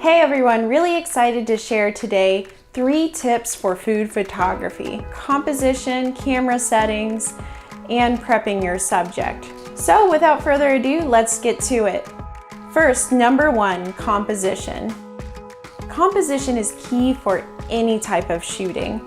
Hey everyone, really excited to share today 3 tips for food photography, composition, camera settings, and prepping your subject. So without further ado, let's get to it. First, number 1, composition. Composition is key for any type of shooting,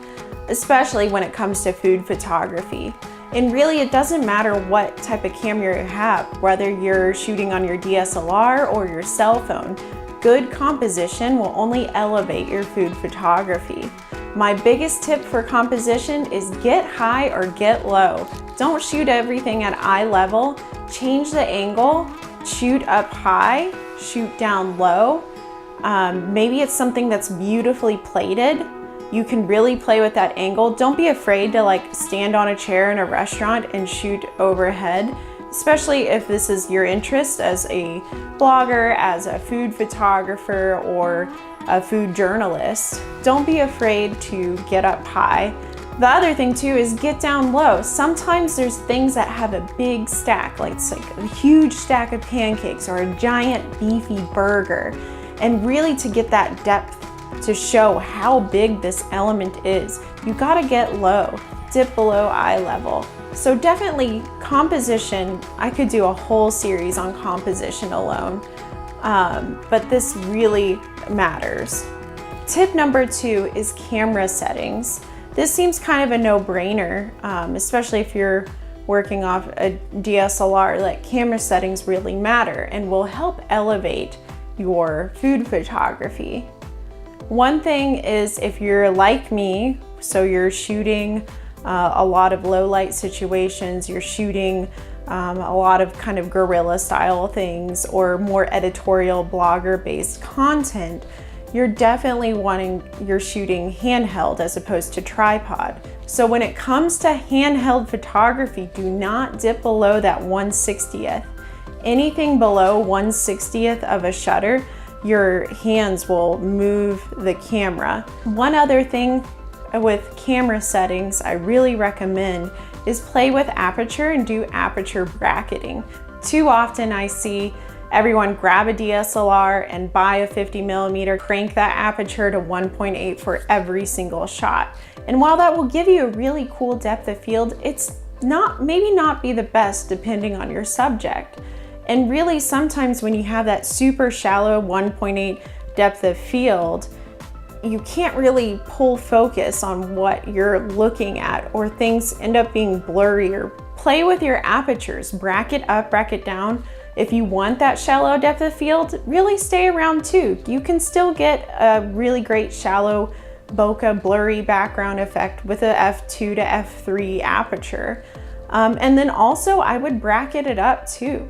especially when it comes to food photography. And really, it doesn't matter what type of camera you have, whether you're shooting on your DSLR or your cell phone. Good composition will only elevate your food photography. My biggest tip for composition is get high or get low. Don't shoot everything at eye level. Change the angle, shoot up high, shoot down low. Maybe it's something that's beautifully plated. You can really play with that angle. Don't be afraid to stand on a chair in a restaurant and shoot overhead, especially if this is your interest as a blogger, as a food photographer, or a food journalist. Don't be afraid to get up high. The other thing too is get down low. Sometimes there's things that have a big stack, it's like a huge stack of pancakes or a giant beefy burger. And really to get that depth to show how big this element is, you gotta get low, dip below eye level. So definitely composition, I could do a whole series on composition alone, but this really matters. Tip number 2 is camera settings. This seems kind of a no-brainer, especially if you're working off a DSLR. Camera settings really matter and will help elevate your food photography. One thing is, if you're like me, so you're shooting a lot of low light situations, you're shooting a lot of kind of guerrilla style things or more editorial blogger based content, you're definitely you're shooting handheld as opposed to tripod. So when it comes to handheld photography, do not dip below that 1/60th. Anything below 1/60th of a shutter, your hands will move the camera. One other thing with camera settings I really recommend is play with aperture and do aperture bracketing. Too often I see everyone grab a DSLR and buy a 50mm, crank that aperture to 1.8 for every single shot. And while that will give you a really cool depth of field, it's maybe not be the best depending on your subject. And really sometimes when you have that super shallow 1.8 depth of field, you can't really pull focus on what you're looking at, or things end up being blurry. Or play with your apertures, bracket up, bracket down. If you want that shallow depth of field, really stay around 2. You can still get a really great shallow bokeh blurry background effect with a f2 to f3 aperture. And then also I would bracket it up too,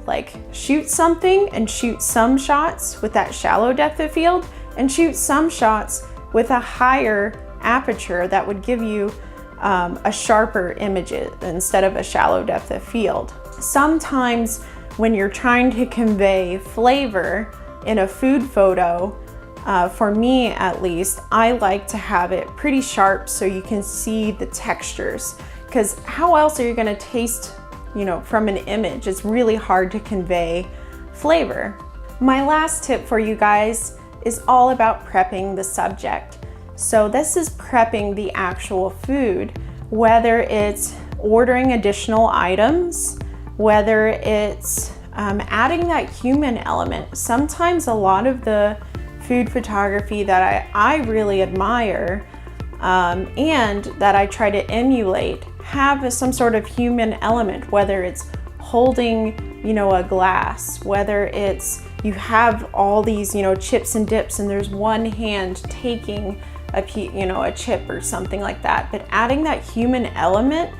shoot something and shoot some shots with that shallow depth of field and shoot some shots with a higher aperture that would give you a sharper image instead of a shallow depth of field. Sometimes when you're trying to convey flavor in a food photo, for me at least, I like to have it pretty sharp so you can see the textures. Because how else are you going to taste, from an image? It's really hard to convey flavor. My last tip for you guys is all about prepping the subject. So this is prepping the actual food, whether it's ordering additional items, whether it's adding that human element. Sometimes a lot of the food photography that I really admire and that I try to emulate have some sort of human element, whether it's holding, a glass, whether it's you have all these, chips and dips and there's one hand taking a chip or something like that. But adding that human element,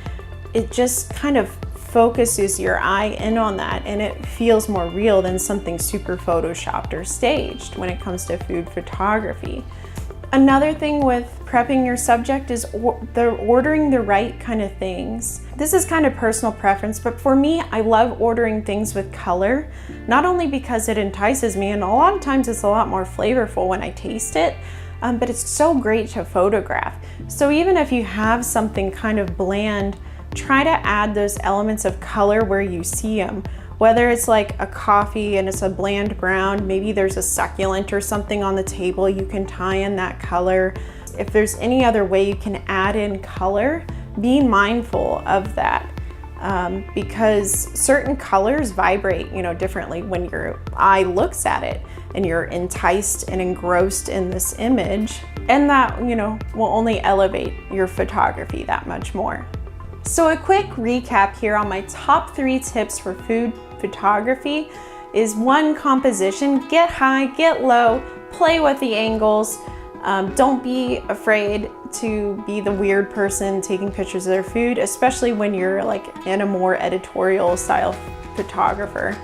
it just kind of focuses your eye in on that, and it feels more real than something super photoshopped or staged when it comes to food photography. Another thing with prepping your subject is ordering the right kind of things. This is kind of personal preference, but for me, I love ordering things with color, not only because it entices me, and a lot of times it's a lot more flavorful when I taste it, but it's so great to photograph. So even if you have something kind of bland, try to add those elements of color where you see them, Whether it's like a coffee and it's a bland brown, maybe there's a succulent or something on the table, you can tie in that color. If there's any other way you can add in color, be mindful of that. Because certain colors vibrate, differently when your eye looks at it and you're enticed and engrossed in this image, and that, will only elevate your photography that much more. So a quick recap here on my top 3 tips for food photography is 1, composition. Get high, get low, play with the angles. Don't be afraid to be the weird person taking pictures of their food, especially when you're like in a more editorial style photographer.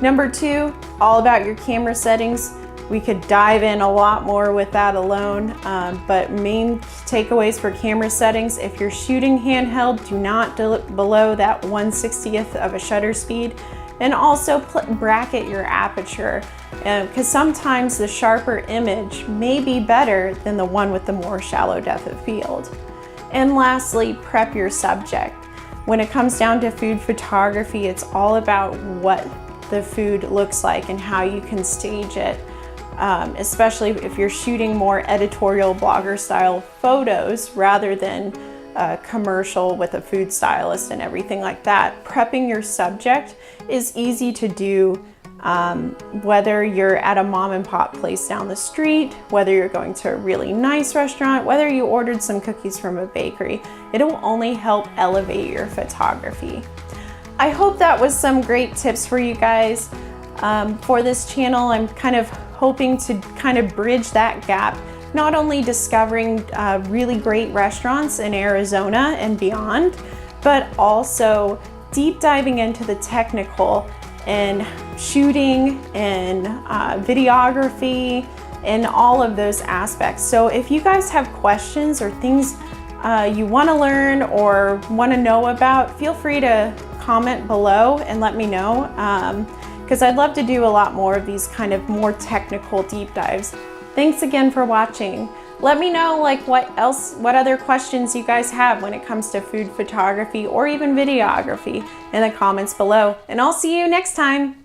Number 2, all about your camera settings. We could dive in a lot more with that alone, but main takeaways for camera settings: if you're shooting handheld, do not below that 1/60th of a shutter speed, and also bracket your aperture, because sometimes the sharper image may be better than the one with the more shallow depth of field. And lastly, prep your subject. When it comes down to food photography, it's all about what the food looks like and how you can stage it. Especially if you're shooting more editorial blogger style photos rather than commercial with a food stylist and everything like that. Prepping your subject is easy to do, whether you're at a mom and pop place down the street, whether you're going to a really nice restaurant, whether you ordered some cookies from a bakery. It will only help elevate your photography. I hope that was some great tips for you guys. For this channel, I'm kind of hoping to bridge that gap, not only discovering really great restaurants in Arizona and beyond, but also deep diving into the technical and shooting and videography and all of those aspects. So if you guys have questions or things you want to learn or want to know about, feel free to comment below and let me know, because I'd love to do a lot more of these kind of more technical deep dives. Thanks again for watching. Let me know what other questions you guys have when it comes to food photography or even videography in the comments below, and I'll see you next time.